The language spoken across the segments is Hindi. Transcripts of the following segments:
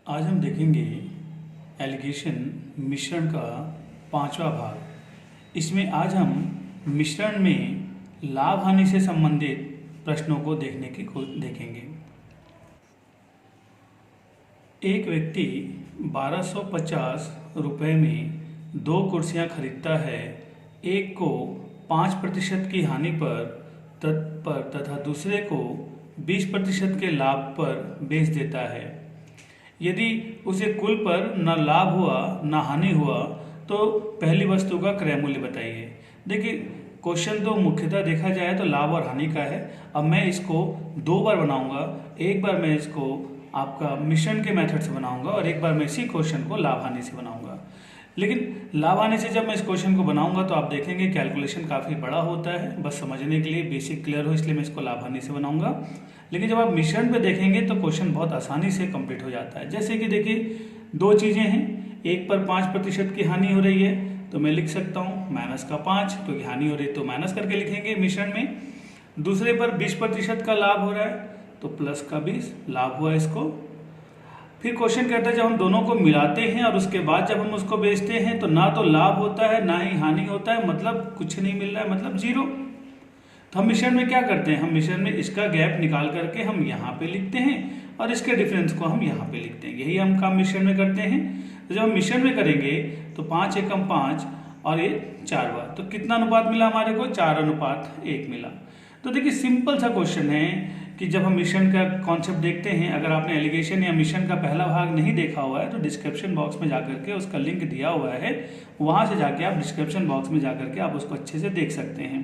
आज हम देखेंगे एलिगेशन मिश्रण का 5वां भाग। इसमें आज हम मिश्रण में लाभ हानि से संबंधित प्रश्नों को देखेंगे। एक व्यक्ति 1250 रुपये में 2 कुर्सियां खरीदता है। एक को 5% की हानि पर तथा दूसरे को 20% के लाभ पर बेच देता है। यदि उसे कुल पर न लाभ हुआ न हानि हुआ तो पहली वस्तु का क्रय मूल्य बताइए। देखिए, क्वेश्चन तो मुख्यतः देखा जाए तो लाभ और हानि का है। अब मैं इसको 2 बार बनाऊंगा। एक बार मैं इसको आपका मिश्रण के मेथड से बनाऊंगा और एक बार मैं इसी क्वेश्चन को लाभ हानि से बनाऊंगा। लेकिन लाभ हानि से जब मैं इस क्वेश्चन को बनाऊंगा तो आप देखेंगे कैलकुलेशन काफ़ी बड़ा होता है। बस समझने के लिए बेसिक क्लियर हो इसलिए मैं इसको लाभ हानि से बनाऊंगा। लेकिन जब आप मिश्रण पे देखेंगे तो क्वेश्चन बहुत आसानी से कंप्लीट हो जाता है। जैसे कि देखिए, 2 चीज़ें हैं। एक पर 5% की हानि हो रही है तो मैं लिख सकता हूँ -5, क्योंकि हानि हो रही है तो माइनस करके लिखेंगे मिश्रण में। दूसरे पर 20% का लाभ हो रहा है तो +20 लाभ हुआ इसको। फिर क्वेश्चन कहता है जब हम दोनों को मिलाते हैं और उसके बाद जब हम उसको बेचते हैं तो ना तो लाभ होता है ना ही हानि होता है, मतलब कुछ नहीं मिल रहा है, मतलब 0। तो हम मिश्रण में क्या करते हैं, हम मिश्रण में इसका गैप निकाल करके हम यहाँ पे लिखते हैं और इसके डिफरेंस को हम यहाँ पे लिखते हैं। यही हम काम मिश्रण में करते हैं। तो जब हम मिश्रण में करेंगे तो 5 एकम 5 और ये 4 बार, तो कितना अनुपात मिला हमारे को, 4:1 मिला। तो देखिए, सिंपल सा क्वेश्चन है कि जब हम मिश्रण का कॉन्सेप्ट देखते हैं, अगर आपने एलिगेशन या मिश्रण का पहला भाग नहीं देखा हुआ है तो डिस्क्रिप्शन बॉक्स में जाकर के उसका लिंक दिया हुआ है, वहाँ से जाके आप डिस्क्रिप्शन बॉक्स में जाकर के आप उसको अच्छे से देख सकते हैं।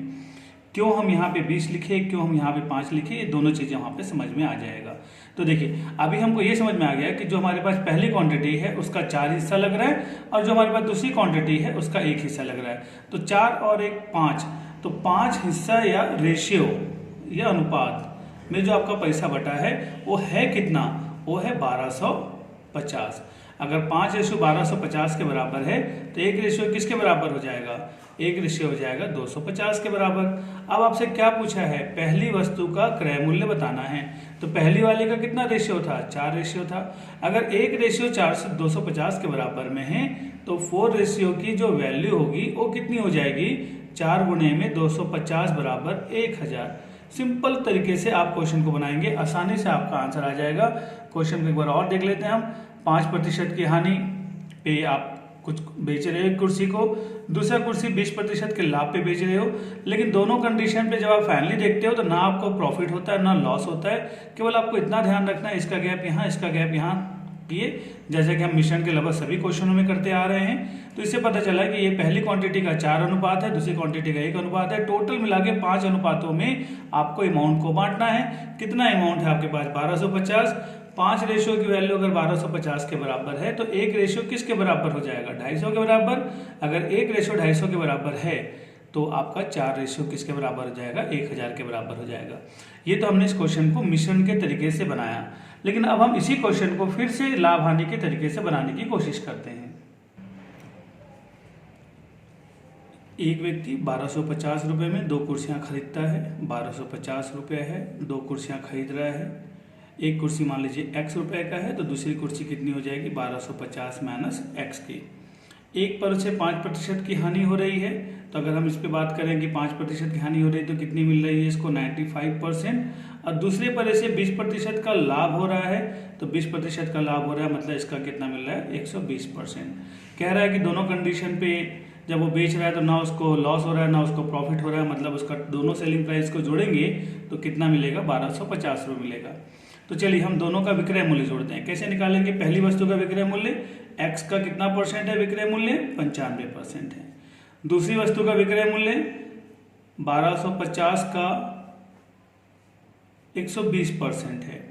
क्यों हम यहाँ पे 20 लिखे, क्यों हम यहाँ पे 5 लिखे, ये दोनों चीज़ें वहाँ पे समझ में आ जाएगा। तो देखिए, अभी हमको ये समझ में आ गया कि जो हमारे पास पहली क्वांटिटी है उसका 4 हिस्सा लग रहा है और जो हमारे पास दूसरी क्वांटिटी है उसका 1 हिस्सा लग रहा है। तो 4 और 1 5, तो 5 हिस्सा या रेशियो या अनुपात में जो आपका पैसा बटा है वो है कितना, वो है 1250। अगर 5:1250 के बराबर है तो 1 रेशियो किसके बराबर हो जाएगा, 1 रेशियो हो जाएगा 250 के बराबर। अब आपसे क्या पूछा है, पहली वस्तु का क्रय मूल्य बताना है। तो पहली वाले का कितना रेशियो था, 4 रेशियो था। अगर 1 रेशियो 4 से 250 के बराबर में है तो 4 रेशियो की जो वैल्यू होगी वो कितनी हो जाएगी, 4 गुणे में 250 बराबर 1000। सिंपल तरीके से आप क्वेश्चन को बनाएंगे, आसानी से आपका आंसर आ जाएगा। क्वेश्चन को एक बार और देख लेते हैं हम। 5% की हानि पे आप कुछ बेच रहे हो कुर्सी को, दूसरा कुर्सी 20% के लाभ पे बेच रहे हो। लेकिन दोनों कंडीशन पे जब आप फाइनली देखते हो तो ना आपको प्रॉफिट होता है ना लॉस होता है। केवल आपको इतना ध्यान रखना है, इसका गैप यहाँ, इसका गैप यहाँ किए, जैसे कि हम मिश्रण के लगभग सभी क्वेश्चनों में करते आ रहे हैं। तो इससे पता चला कि ये पहली क्वांटिटी का 4 अनुपात है, दूसरी क्वांटिटी का 1 अनुपात है। टोटल मिला के 5 अनुपातों में आपको अमाउंट को बांटना है। कितना अमाउंट है आपके पास, 1250। 5 रेशियो की वैल्यू अगर 1250 के बराबर है तो 1 रेशियो किसके बराबर हो जाएगा, 250 के बराबर। अगर 1 रेशियो 250 के बराबर है तो आपका 4 रेशियो किसके बराबर हो जाएगा, 1000 के बराबर हो जाएगा। ये तो हमने इस क्वेश्चन को मिश्रण के तरीके से बनाया। लेकिन अब हम इसी क्वेश्चन को फिर से लाभ हानि के तरीके से बनाने की कोशिश करते हैं। एक व्यक्ति 1250 रुपये में 2 कुर्सियां खरीदता है। 1250 रुपये है, 2 कुर्सियां खरीद रहा है। एक कुर्सी मान लीजिए x रुपये का है तो दूसरी कुर्सी कितनी हो जाएगी, 1250 - x की। एक पर उसे 5% की हानि हो रही है। तो अगर हम इस पे बात करें कि 5% की हानि हो रही है तो कितनी मिल रही है इसको, 95%। और दूसरे पर इसे 20% का लाभ हो रहा है तो 20% का लाभ हो रहा है, मतलब इसका कितना मिल रहा है, 120%। कह रहा है कि दोनों कंडीशन पे जब वो बेच रहा है तो ना उसको लॉस हो रहा है ना उसको प्रॉफिट हो रहा है, मतलब उसका दोनों सेलिंग प्राइस को जोड़ेंगे तो कितना मिलेगा, 1250 रुपये मिलेगा। तो चलिए हम दोनों का विक्रय मूल्य जोड़ते हैं। कैसे निकालेंगे, पहली वस्तु का विक्रय मूल्य x का कितना परसेंट है, विक्रय मूल्य 95% है। दूसरी वस्तु का विक्रय मूल्य 1250 का 120% है।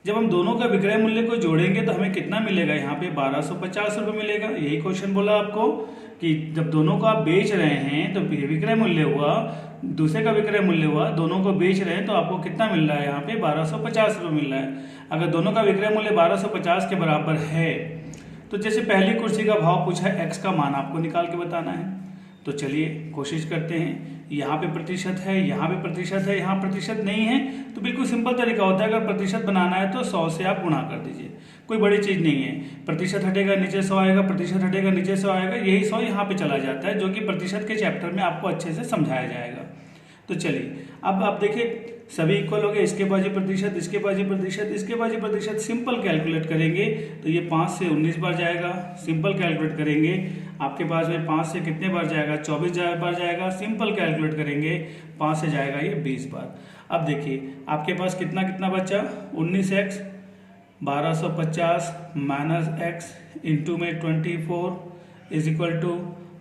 जब हम दोनों का विक्रय मूल्य को जोड़ेंगे तो हमें कितना मिलेगा, यहाँ पे 1250 रुपये मिलेगा। यही क्वेश्चन बोला आपको कि जब दोनों को आप बेच रहे हैं तो विक्रय मूल्य हुआ, दूसरे का विक्रय मूल्य हुआ, दोनों को बेच रहे हैं तो आपको कितना मिल रहा है, यहाँ पे 1250 रुपये मिल रहा है। अगर दोनों का विक्रय मूल्य 1250 के बराबर है तो जैसे पहली कुर्सी का भाव पूछा है, x का मान आपको निकाल के बताना है। तो चलिए कोशिश करते हैं। यहाँ पे प्रतिशत है, यहाँ पे प्रतिशत है, यहाँ प्रतिशत नहीं है, तो बिल्कुल सिंपल तरीका होता है, अगर प्रतिशत बनाना है तो 100 से आप गुणा कर दीजिए, कोई बड़ी चीज़ नहीं है। प्रतिशत हटेगा नीचे 100 आएगा, प्रतिशत हटेगा नीचे 100 आएगा, यही 100 यहाँ पे चला जाता है, जो कि प्रतिशत के चैप्टर में आपको अच्छे से समझाया जाएगा। तो चलिए अब आप देखिए सभी इक्वल हो गए, इसके बाजी प्रतिशत, इसके बाजी प्रतिशत, इसके बाजी प्रतिशत, सिंपल कैलकुलेट करेंगे तो ये 5 से 19 बार जाएगा। सिंपल कैलकुलेट करेंगे आपके पास में 5 से कितने बार जाएगा, 24 बार जाएगा। सिंपल कैलकुलेट करेंगे 5 से जाएगा ये 20 बार। अब देखिए आपके पास कितना कितना बचा, 19x 1250 माइनस x इंटू में 24 इज इक्वल टू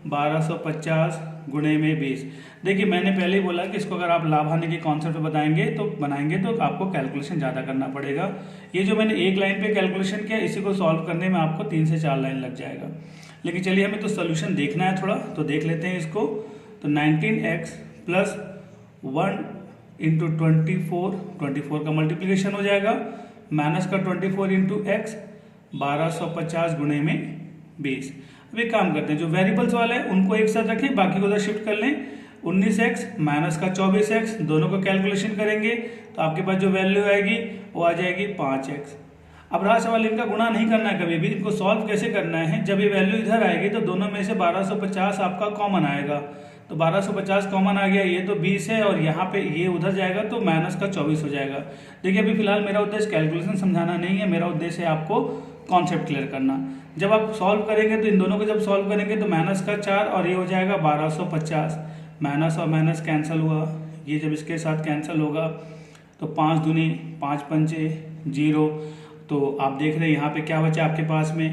1250 गुणे में 20। देखिए मैंने पहले ही बोला कि इसको अगर आप लाभ हानि के कॉन्सेप्ट बनाएंगे तो आपको कैलकुलेशन ज़्यादा करना पड़ेगा। ये जो मैंने एक लाइन पे कैलकुलेशन किया, इसी को सॉल्व करने में आपको 3 से 4 लाइन लग जाएगा। लेकिन चलिए हमें तो सोल्यूशन देखना है थोड़ा, तो देख लेते हैं इसको। तो 19x प्लस 1 इंटू 24 का मल्टीप्लीकेशन हो जाएगा, माइनस का 24 इंटू एक्स 1250 गुणे में 20। अब एक काम करते हैं, जो वेरिएबल्स वाले हैं उनको एक साथ रखें, बाकी को उधर शिफ्ट कर लें। 19x माइनस का 24x, दोनों को कैलकुलेशन करेंगे तो आपके पास जो वैल्यू आएगी वो आ जाएगी 5x। अब रहा सवाल इनका गुणा नहीं करना है कभी भी, इनको सॉल्व कैसे करना है। जब ये वैल्यू इधर आएगी तो दोनों में से 1250 आपका कॉमन आएगा, तो 1250 कॉमन आ गया, ये तो 20 है और यहाँ पे ये उधर जाएगा तो माइनस का 24 हो जाएगा। देखिए अभी फिलहाल मेरा उद्देश्य कैलकुलेशन समझाना नहीं है, मेरा उद्देश्य है आपको कॉन्सेप्ट क्लियर करना। जब आप सॉल्व करेंगे तो इन दोनों को जब सॉल्व करेंगे तो माइनस का 4 और ये हो जाएगा 1250, माइनस और माइनस कैंसिल हुआ, ये जब इसके साथ कैंसिल होगा तो 5 दूनी 5 पंचे 0। तो आप देख रहे हैं यहाँ पे क्या बचा आपके पास में,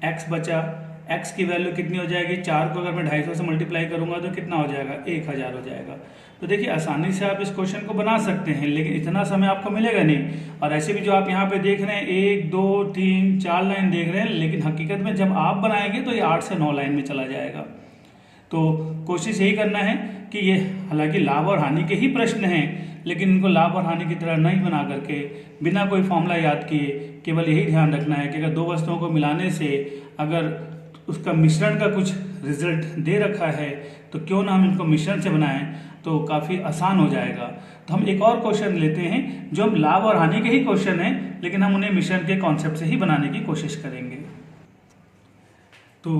x बचा। x की वैल्यू कितनी हो जाएगी, 4 को अगर मैं 250 से मल्टीप्लाई करूंगा तो कितना हो जाएगा, 1000 हो जाएगा। तो देखिए आसानी से आप इस क्वेश्चन को बना सकते हैं, लेकिन इतना समय आपको मिलेगा नहीं। और ऐसे भी जो आप यहाँ पे देख रहे हैं 1 2 3 4 लाइन देख रहे हैं, लेकिन हकीकत में जब आप बनाएंगे तो ये 8 से 9 लाइन में चला जाएगा। तो कोशिश यही करना है कि ये हालांकि लाभ और हानि के ही प्रश्न हैं, लेकिन इनको लाभ और हानि की तरह नहीं बना करके बिना कोई फॉर्मूला याद किए केवल यही ध्यान रखना है कि अगर दो वस्तुओं को मिलाने से अगर उसका मिश्रण का कुछ रिजल्ट दे रखा है तो क्यों ना हम इनको मिश्रण से बनाएं, तो काफ़ी आसान हो जाएगा। तो हम एक और क्वेश्चन लेते हैं जो हम लाभ और हानि के ही क्वेश्चन हैं, लेकिन हम उन्हें मिश्रण के कॉन्सेप्ट से ही बनाने की कोशिश करेंगे। तो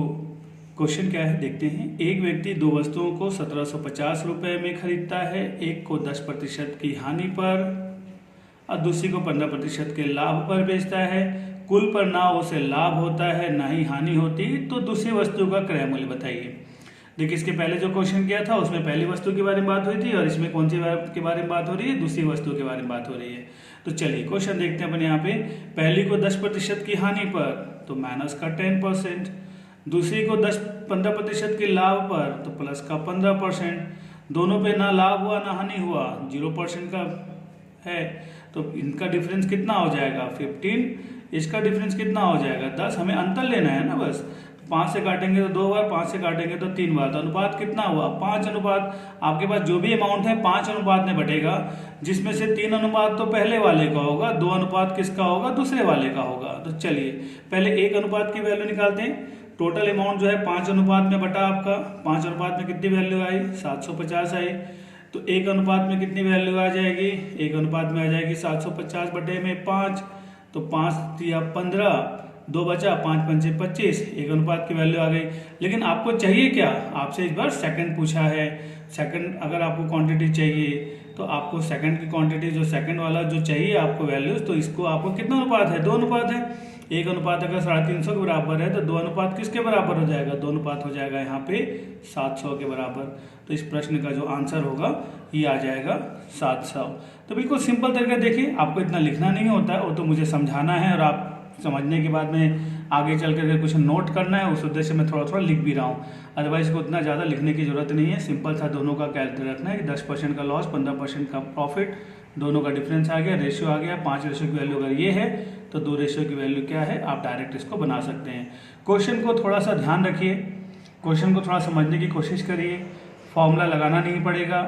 क्वेश्चन क्या है देखते हैं। एक व्यक्ति दो वस्तुओं को 1750 रुपये में खरीदता है, एक को 10% की हानि पर और दूसरी को 15% के लाभ पर बेचता है। कुल पर ना उसे लाभ होता है ना ही हानि होती, तो दूसरी वस्तु का क्रय मूल्य बताइए। देखिए इसके पहले जो क्वेश्चन किया था उसमें पहली वस्तु के बारे में बात हुई थी और इसमें कौन सी के बारे में बात हो रही है, दूसरी वस्तु के बारे में बात हो रही है। तो चलिए क्वेश्चन देखते हैं अपने यहाँ पे। पहली को 10% की हानि पर तो माइनस का 10%, दूसरी को 15% के लाभ पर तो प्लस का 15%। दोनों पे ना लाभ हुआ ना हानि हुआ, 0% का है, तो इनका डिफरेंस कितना हो जाएगा 15, इसका डिफरेंस कितना हो जाएगा 10। हमें अंतर लेना है ना बस। 5 से काटेंगे तो 2 बार, 5 से काटेंगे तो 3 बार, तो अनुपात कितना हुआ 5 अनुपात। आपके पास जो भी अमाउंट है 5 अनुपात में बटेगा, जिसमें से 3 अनुपात तो पहले वाले का होगा, 2 अनुपात किसका होगा, दूसरे वाले का होगा। तो चलिए पहले 1 अनुपात की वैल्यू निकालते हैं। टोटल अमाउंट जो है 5 अनुपात में बटा आपका, 5 अनुपात में कितनी वैल्यू आई 750 आई। तो 1 अनुपात में कितनी वैल्यू आ जाएगी, 1 अनुपात में आ जाएगी 750 बटे में 5, तो 5 या 15, 2 बचा, 5 पंचे 25, 1 अनुपात की वैल्यू आ गई। लेकिन आपको चाहिए क्या, आपसे इस बार सेकंड पूछा है। सेकंड अगर आपको क्वांटिटी चाहिए तो आपको सेकंड की क्वांटिटी जो सेकंड वाला जो चाहिए आपको वैल्यूज, तो इसको आपको कितना अनुपात है 2 अनुपात है। 1 अनुपात अगर 350 के बराबर है तो 2 अनुपात किसके बराबर हो जाएगा, 2 अनुपात हो जाएगा यहाँ पे 700 के बराबर। तो इस प्रश्न का जो आंसर होगा ये आ जाएगा 700। तो बिल्कुल सिंपल तरीका, देखिए आपको इतना लिखना नहीं होता है, वो तो मुझे समझाना है और आप समझने के बाद में आगे चल कर कुछ नोट करना है, उस उद्देश्य से मैं थोड़ा थोड़ा लिख भी रहा हूँ। अदरवाइज को उतना ज़्यादा लिखने की जरूरत नहीं है। सिंपल सा दोनों का कैलकुलेट रखना है कि 10% का लॉस 15% का प्रॉफिट, दोनों का डिफरेंस आ गया, रेशियो आ गया। 5 रेशियो की वैल्यू अगर ये है तो 2 रेशियो की वैल्यू क्या है, आप डायरेक्ट इसको बना सकते हैं। क्वेश्चन को थोड़ा सा ध्यान रखिए, क्वेश्चन को थोड़ा समझने की कोशिश करिए, फॉर्मूला लगाना नहीं पड़ेगा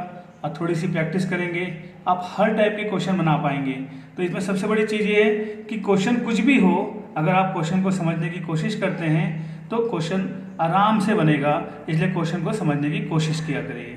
और थोड़ी सी प्रैक्टिस करेंगे आप हर टाइप के क्वेश्चन बना पाएंगे। तो इसमें सबसे बड़ी चीज़ ये है कि क्वेश्चन कुछ भी हो, अगर आप क्वेश्चन को समझने की कोशिश करते हैं तो क्वेश्चन आराम से बनेगा, इसलिए क्वेश्चन को समझने की कोशिश किया करिए।